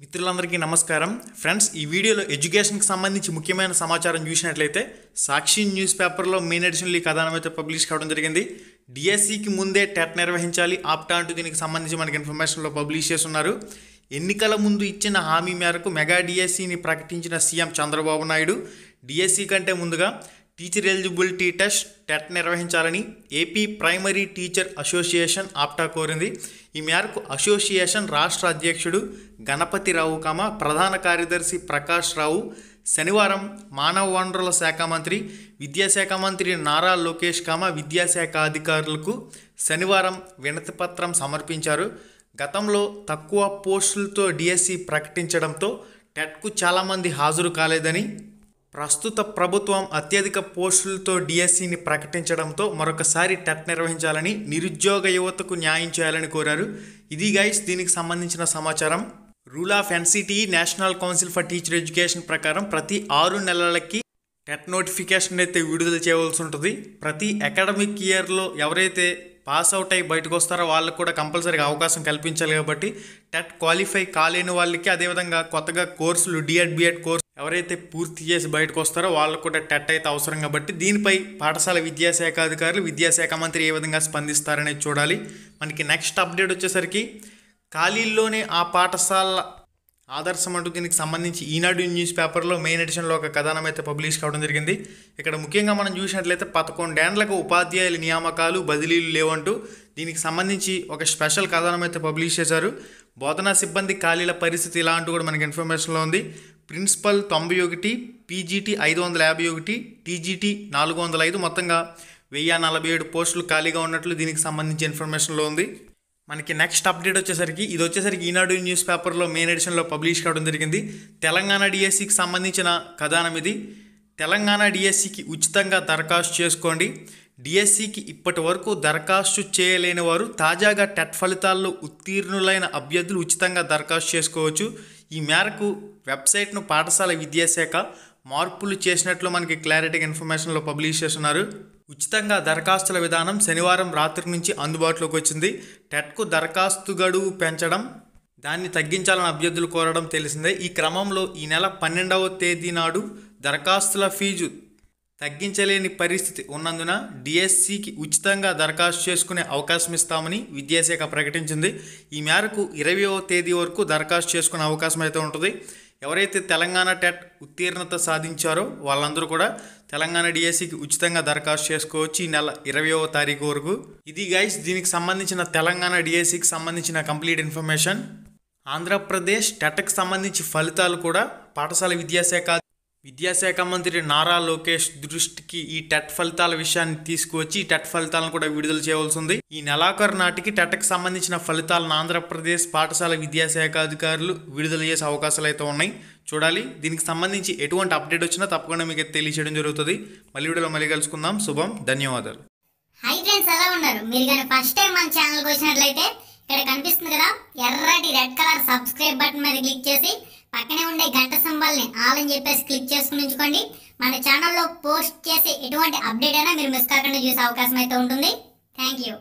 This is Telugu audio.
మిత్రులందరికీ నమస్కారం ఫ్రెండ్స్, ఈ వీడియోలో ఎడ్యుకేషన్కి సంబంధించి ముఖ్యమైన సమాచారం చూసినట్లయితే సాక్షి న్యూస్ పేపర్లో మెయిన్ ఎడిషన్లో ఈ కథనం అయితే పబ్లిష్ కావడం జరిగింది. డిఎస్సికి ముందే టెట్ నిర్వహించాలి ఆప్టా అంటూ దీనికి సంబంధించి మనకి ఇన్ఫర్మేషన్లో పబ్లిష్ చేస్తున్నారు. ఎన్నికల ముందు ఇచ్చిన హామీ మేరకు మెగా డిఎస్సిని ప్రకటించిన సీఎం చంద్రబాబు నాయుడు డిఎస్సి కంటే ముందుగా టీచర్ ఎలిజిబిలిటీ టెస్ట్ టెట్ నిర్వహించాలని ఏపీ ప్రైమరీ టీచర్ అసోసియేషన్ ఆప్టా కోరింది. ఈ మేరకు అసోసియేషన్ రాష్ట్ర అధ్యక్షుడు గణపతిరావు ప్రధాన కార్యదర్శి ప్రకాష్ రావు శనివారం మానవ వనరుల శాఖ మంత్రి విద్యాశాఖ మంత్రి నారా లోకేష్ విద్యాశాఖ అధికారులకు శనివారం వినతిపత్రం సమర్పించారు. గతంలో తక్కువ పోస్టులతో డిఎస్సి ప్రకటించడంతో టెట్కు చాలామంది హాజరు కాలేదని, ప్రస్తుత ప్రభుత్వం అత్యధిక పోస్టులతో డిఎస్సిని ప్రకటించడంతో మరొకసారి టెట్ నిర్వహించాలని, నిరుద్యోగ యువతకు న్యాయం చేయాలని కోరారు. ఇది గైస్ దీనికి సంబంధించిన సమాచారం. Rule of NCTE national council for teacher education ప్రకారం ప్రతి 6 నెలలకి టెట్ నోటిఫికేషన్ అయితే విడుదల చేయవలసి ఉంటుంది. ప్రతి అకాడమిక్ ఇయర్లో ఎవరైతే పాస్ అవుట్ అయ్యి బయటకు వస్తారో వాళ్ళకు కూడా కంపల్సరీగా అవకాశం కల్పించాలి. కాబట్టి టెట్ క్వాలిఫై కాలేని వాళ్ళకి, అదేవిధంగా కొత్తగా కోర్సులు డిఎడ్ బిఎడ్ కోర్సు ఎవరైతే పూర్తి చేసి బయటకు వస్తారో వాళ్ళకు కూడా టెట్ అయితే అవసరం. కాబట్టి దీనిపై పాఠశాల విద్యాశాఖ అధికారులు, విద్యాశాఖ మంత్రి ఏ విధంగా స్పందిస్తారనేది చూడాలి. మనకి నెక్స్ట్ అప్డేట్ వచ్చేసరికి ఖాళీల్లోనే ఆ పాఠశాల ఆదర్శం అంటూ దీనికి సంబంధించి ఈనాడు న్యూస్ పేపర్లో మెయిన్ ఎడిషన్లో ఒక కథనం అయితే పబ్లిష్ కావడం జరిగింది. ఇక్కడ ముఖ్యంగా మనం చూసినట్లయితే 11 ఏళ్లకు ఉపాధ్యాయుల నియామకాలు బదిలీలు లేవంటూ దీనికి సంబంధించి ఒక స్పెషల్ కథనం అయితే పబ్లిష్ చేశారు. బోధనా సిబ్బంది ఖాళీల పరిస్థితి ఇలా అంటూ కూడా మనకి ఇన్ఫర్మేషన్లో ఉంది. ప్రిన్సిపల్ 91, పీజీటీ 551, టీజీటీ 405, మొత్తంగా 1047 పోస్టులు ఖాళీగా ఉన్నట్లు దీనికి సంబంధించి ఇన్ఫర్మేషన్లో ఉంది. మనకి నెక్స్ట్ అప్డేట్ వచ్చేసరికి ఈనాడు న్యూస్ పేపర్లో మెయిన్ ఎడిషన్లో పబ్లిష్ కావడం జరిగింది. తెలంగాణ డిఎస్సికి సంబంధించిన కథనం ఇది. తెలంగాణ డిఎస్సికి ఉచితంగా దరఖాస్తు చేసుకోండి. డిఎస్సికి ఇప్పటి వరకు దరఖాస్తు చేయలేని వారు తాజాగా టెట్ ఫలితాల్లో ఉత్తీర్ణులైన అభ్యర్థులు ఉచితంగా దరఖాస్తు చేసుకోవచ్చు. ఈ మేరకు వెబ్సైట్ను పాఠశాల విద్యాశాఖ మార్పులు చేసినట్లు మనకి క్లారిటీ ఇన్ఫర్మేషన్లో పబ్లిష్ చేస్తున్నారు. ఉచితంగా దరఖాస్తుల విధానం శనివారం రాత్రి నుంచి అందుబాటులోకి వచ్చింది. టెట్కు దరఖాస్తు గడువు పెంచడం, దాన్ని తగ్గించాలని అభ్యర్థులు కోరడం తెలిసిందే. ఈ క్రమంలో ఈ నెల 12వ తేదీ నాడు దరఖాస్తుల ఫీజు తగ్గించలేని పరిస్థితి ఉన్నందున డిఎస్సికి ఉచితంగా దరఖాస్తు చేసుకునే అవకాశం ఇస్తామని విద్యాశాఖ ప్రకటించింది. ఈ మేరకు 20వ తేదీ వరకు దరఖాస్తు చేసుకునే అవకాశం అయితే ఉంటుంది. ఎవరైతే తెలంగాణ టెట్ ఉత్తీర్ణత సాధించారో వాళ్ళందరూ కూడా తెలంగాణ డిఎస్సికి ఉచితంగా దరఖాస్తు చేసుకోవచ్చు ఈ నెల 20వ తారీఖు వరకు. ఇది గైస్ దీనికి సంబంధించిన తెలంగాణ డిఎస్సికి సంబంధించిన కంప్లీట్ ఇన్ఫర్మేషన్. ఆంధ్రప్రదేశ్ టెట్కి సంబంధించి ఫలితాలు కూడా పాఠశాల విద్యాశాఖ మంత్రి నారా లోకేష్ దృష్టికి ఈ టెట్ ఫలితాల విషయాన్ని తీసుకువచ్చి ఈ టెట్ ఫలితాలను కూడా విడుదల చేయవలసి ఉంది. ఈ నెలాఖరు నాటికి టెట్కి సంబంధించిన ఫలితాలను ఆంధ్రప్రదేశ్ పాఠశాల విద్యాశాఖ అధికారులు విడుదల చేసే అవకాశాలు అయితే ఉన్నాయి. చూడాలి. దీనికి సంబంధించి ఎటువంటి అప్డేట్ వచ్చినా తప్పకుండా మీకు తెలియచేయడం జరుగుతుంది. వీడియోలో మళ్ళీ కలుసుకుందాం. శుభం, ధన్యవాదాలు. హై ఫ్రెండ్స్, ఎలా ఉన్నారు? మీరు కానీ ఫస్ట్ టైం మన ఛానల్కి వచ్చినట్లయితే ఇక్కడ కనిపిస్తుంది కదా ఎర్రటి రెడ్ కలర్ సబ్స్క్రైబ్ బటన్ మీద క్లిక్ చేసి పక్కనే ఉండే గంట సింబల్ని ఆల్ అని చెప్పేసి క్లిక్ చేసుకుని ఉంచుకోండి. మన ఛానల్లో పోస్ట్ చేసే ఎటువంటి అప్డేట్ అయినా మీరు మిస్ కాకుండా చూసే అవకాశం అయితే ఉంటుంది. Thank you.